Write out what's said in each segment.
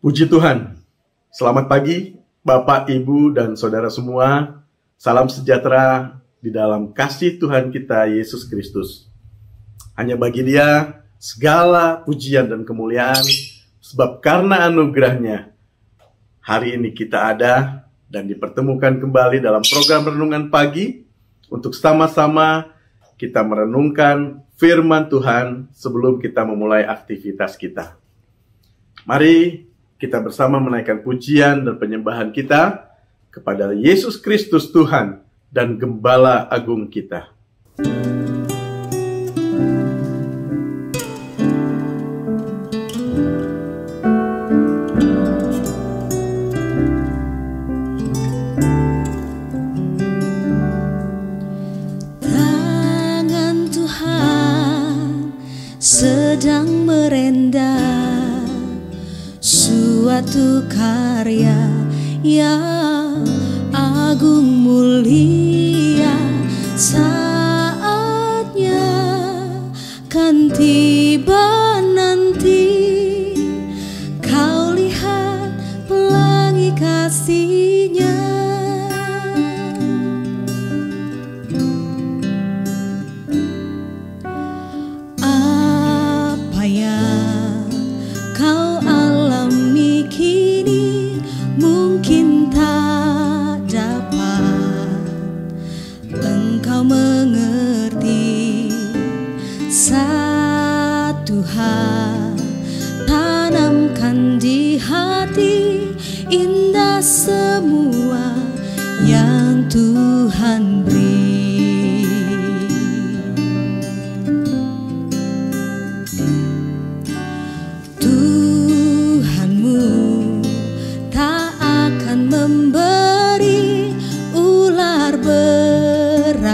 Puji Tuhan. Selamat pagi Bapak, Ibu, dan Saudara semua. Salam sejahtera di dalam kasih Tuhan kita Yesus Kristus. Hanya bagi Dia segala pujian dan kemuliaan, sebab karena anugerahnya hari ini kita ada dan dipertemukan kembali dalam program Renungan Pagi untuk sama-sama kita merenungkan firman Tuhan sebelum kita memulai aktivitas kita. Mari kita bersama menaikkan pujian dan penyembahan kita kepada Yesus Kristus Tuhan dan Gembala Agung kita. Tangan Tuhan sedang merendah suatu karya yang agung mulia, saatnya kan tiba nanti, kau lihat pelangi kasih-Nya. Apa yang kau alami kini mungkin tak dapat engkau mengerti. Satu hal tanamkan di hati, indah semua yang Tuhan beri. Tuhanmu tak akan memberi ular beracun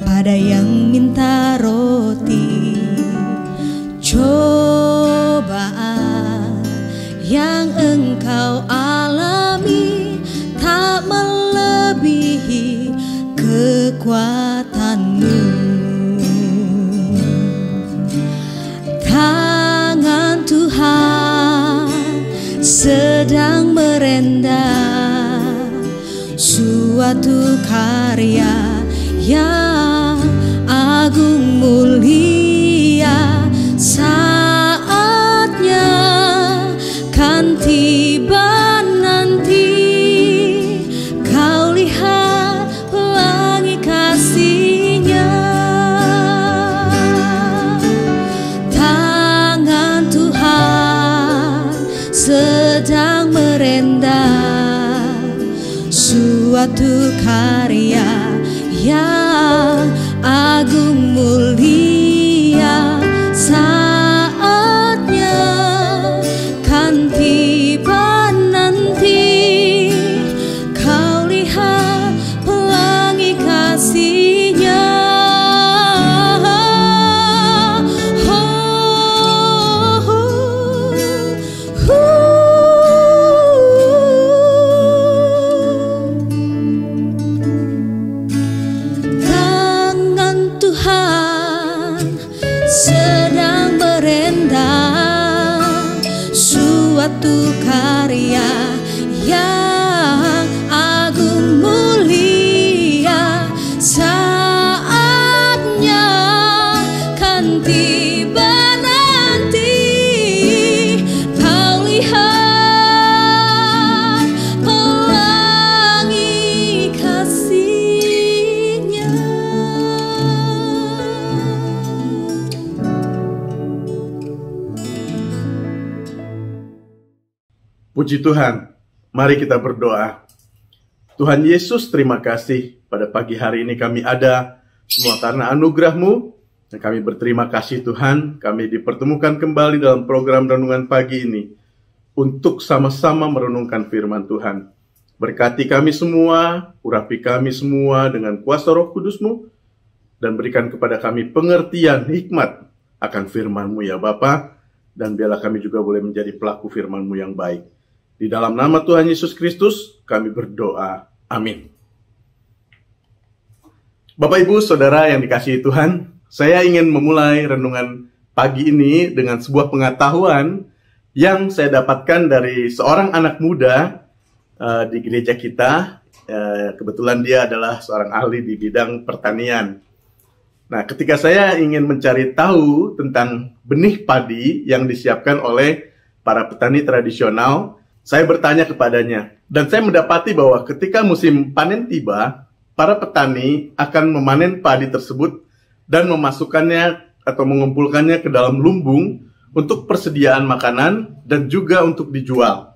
pada yang minta roti. Cobaan yang engkau alami tak melebihi kekuatanmu. Tangan Tuhan sedang merendah suatu karya yang agung mulia, saatnya kan tiba nanti, kau lihat pelangi kasih-Nya. Tangan Tuhan sedang merendah suatu karya yang agung mulia, saatnya kan tiba nanti, kau lihat pelangi kasih-Nya. Tangan Tuhan sedang merendah suatu karya yang agung mulia, saatnya kan tiba nanti, kau lihat pelangi kasih-Nya. Puji Tuhan. Mari kita berdoa. Tuhan Yesus, terima kasih pada pagi hari ini kami ada semua karena anugerah-Mu, dan kami berterima kasih Tuhan, kami dipertemukan kembali dalam program Renungan Pagi ini untuk sama-sama merenungkan firman Tuhan. Berkati kami semua, urapi kami semua dengan kuasa Roh Kudus-Mu, dan berikan kepada kami pengertian hikmat akan firman-Mu ya Bapa, dan biarlah kami juga boleh menjadi pelaku firman-Mu yang baik. Di dalam nama Tuhan Yesus Kristus, kami berdoa. Amin. Bapak, Ibu, Saudara yang dikasihi Tuhan, saya ingin memulai renungan pagi ini dengan sebuah pengetahuan yang saya dapatkan dari seorang anak muda di gereja kita. Kebetulan dia adalah seorang ahli di bidang pertanian. Nah, ketika saya ingin mencari tahu tentang benih padi yang disiapkan oleh para petani tradisional, saya bertanya kepadanya. Dan saya mendapati bahwa ketika musim panen tiba, para petani akan memanen padi tersebut dan memasukkannya atau mengumpulkannya ke dalam lumbung untuk persediaan makanan dan juga untuk dijual.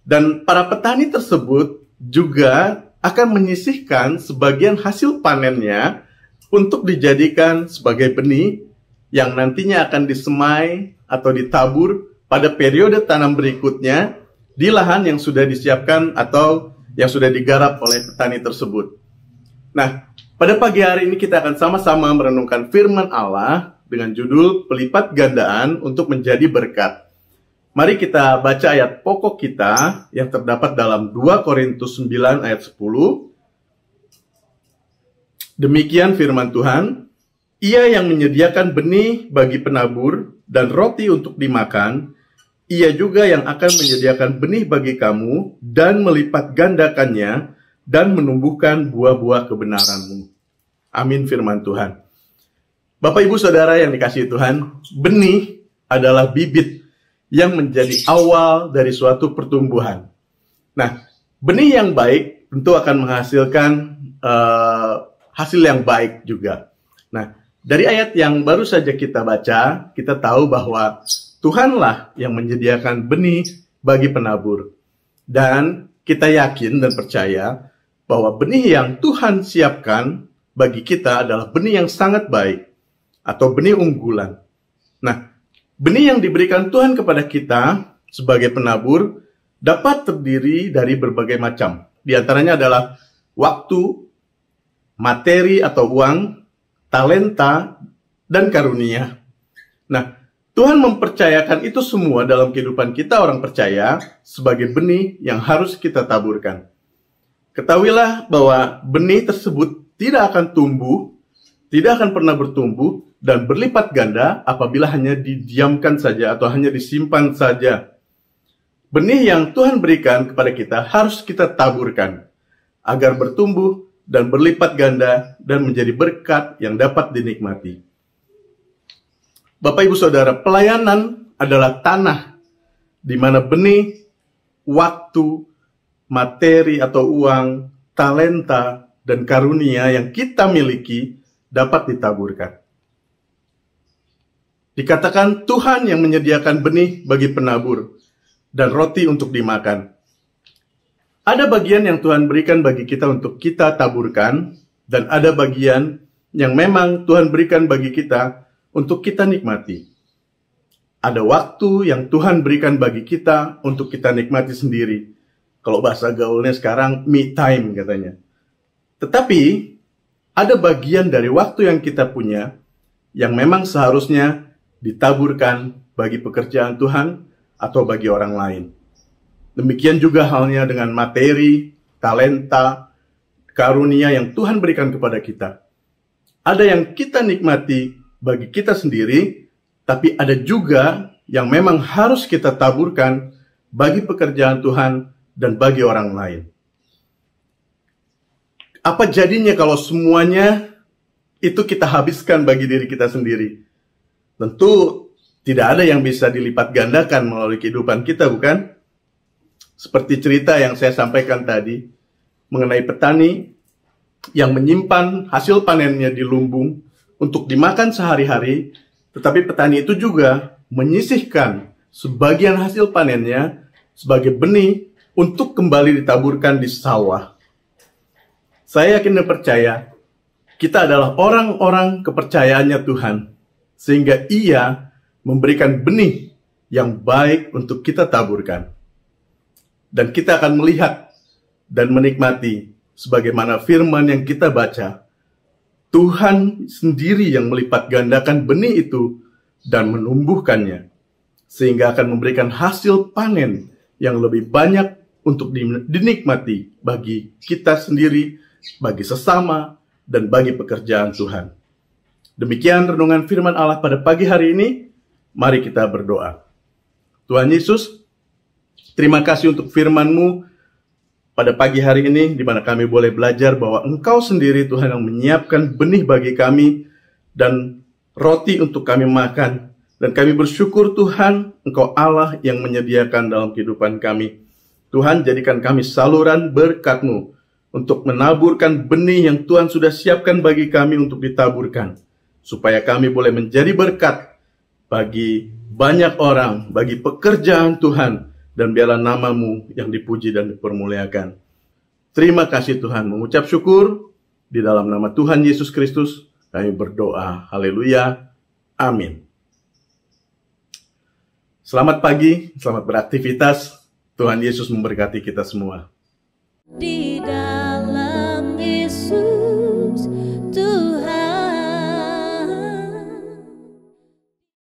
Dan para petani tersebut juga akan menyisihkan sebagian hasil panennya untuk dijadikan sebagai benih yang nantinya akan disemai atau ditabur pada periode tanam berikutnya di lahan yang sudah disiapkan atau yang sudah digarap oleh petani tersebut. Nah, pada pagi hari ini kita akan sama-sama merenungkan firman Allah dengan judul Pelipat Gandaan untuk Menjadi Berkat. Mari kita baca ayat pokok kita yang terdapat dalam 2 Korintus 9 ayat 10. Demikian firman Tuhan, Ia yang menyediakan benih bagi penabur dan roti untuk dimakan, Ia juga yang akan menyediakan benih bagi kamu dan melipat gandakannya dan menumbuhkan buah-buah kebenaranmu. Amin firman Tuhan. Bapak, Ibu, Saudara yang dikasihi Tuhan, benih adalah bibit yang menjadi awal dari suatu pertumbuhan. Nah, benih yang baik tentu akan menghasilkan hasil yang baik juga. Nah, dari ayat yang baru saja kita baca, kita tahu bahwa Tuhanlah yang menyediakan benih bagi penabur. Dan kita yakin dan percaya bahwa benih yang Tuhan siapkan bagi kita adalah benih yang sangat baik atau benih unggulan. Nah, benih yang diberikan Tuhan kepada kita sebagai penabur dapat terdiri dari berbagai macam. Di antaranya adalah waktu, materi atau uang, talenta, dan karunia. Nah, Tuhan mempercayakan itu semua dalam kehidupan kita orang percaya sebagai benih yang harus kita taburkan. Ketahuilah bahwa benih tersebut tidak akan tumbuh, tidak akan pernah bertumbuh, dan berlipat ganda apabila hanya didiamkan saja atau hanya disimpan saja. Benih yang Tuhan berikan kepada kita harus kita taburkan agar bertumbuh dan berlipat ganda dan menjadi berkat yang dapat dinikmati. Bapak, Ibu, Saudara, pelayanan adalah tanah di mana benih, waktu, materi atau uang, talenta, dan karunia yang kita miliki dapat ditaburkan. Dikatakan Tuhan yang menyediakan benih bagi penabur dan roti untuk dimakan. Ada bagian yang Tuhan berikan bagi kita untuk kita taburkan, dan ada bagian yang memang Tuhan berikan bagi kita untuk kita nikmati. Ada waktu yang Tuhan berikan bagi kita untuk kita nikmati sendiri. Kalau bahasa gaulnya sekarang, me time katanya. Tetapi, ada bagian dari waktu yang kita punya yang memang seharusnya ditaburkan bagi pekerjaan Tuhan atau bagi orang lain. Demikian juga halnya dengan materi, talenta, karunia yang Tuhan berikan kepada kita. Ada yang kita nikmati bagi kita sendiri, tapi ada juga yang memang harus kita taburkan bagi pekerjaan Tuhan dan bagi orang lain. Apa jadinya kalau semuanya itu kita habiskan bagi diri kita sendiri? Tentu tidak ada yang bisa dilipat gandakan melalui kehidupan kita, bukan? Seperti cerita yang saya sampaikan tadi mengenai petani yang menyimpan hasil panennya di lumbung untuk dimakan sehari-hari, tetapi petani itu juga menyisihkan sebagian hasil panennya sebagai benih untuk kembali ditaburkan di sawah. Saya yakin dan percaya kita adalah orang-orang kepercayaannya Tuhan, sehingga Ia memberikan benih yang baik untuk kita taburkan. Dan kita akan melihat dan menikmati sebagaimana firman yang kita baca. Tuhan sendiri yang melipat gandakan benih itu dan menumbuhkannya, sehingga akan memberikan hasil panen yang lebih banyak untuk dinikmati bagi kita sendiri, bagi sesama, dan bagi pekerjaan Tuhan. Demikian renungan firman Allah pada pagi hari ini. Mari kita berdoa. Tuhan Yesus, terima kasih untuk firman-Mu pada pagi hari ini, di mana kami boleh belajar bahwa Engkau sendiri Tuhan yang menyiapkan benih bagi kami dan roti untuk kami makan. Dan kami bersyukur Tuhan, Engkau Allah yang menyediakan dalam kehidupan kami. Tuhan, jadikan kami saluran berkat-Mu untuk menaburkan benih yang Tuhan sudah siapkan bagi kami untuk ditaburkan. Supaya kami boleh menjadi berkat bagi banyak orang, bagi pekerjaan Tuhan, dan biarlah nama-Mu yang dipuji dan dipermuliakan. Terima kasih Tuhan, mengucap syukur di dalam nama Tuhan Yesus Kristus kami berdoa. Haleluya. Amin. Selamat pagi, selamat beraktivitas. Tuhan Yesus memberkati kita semua. Di dalam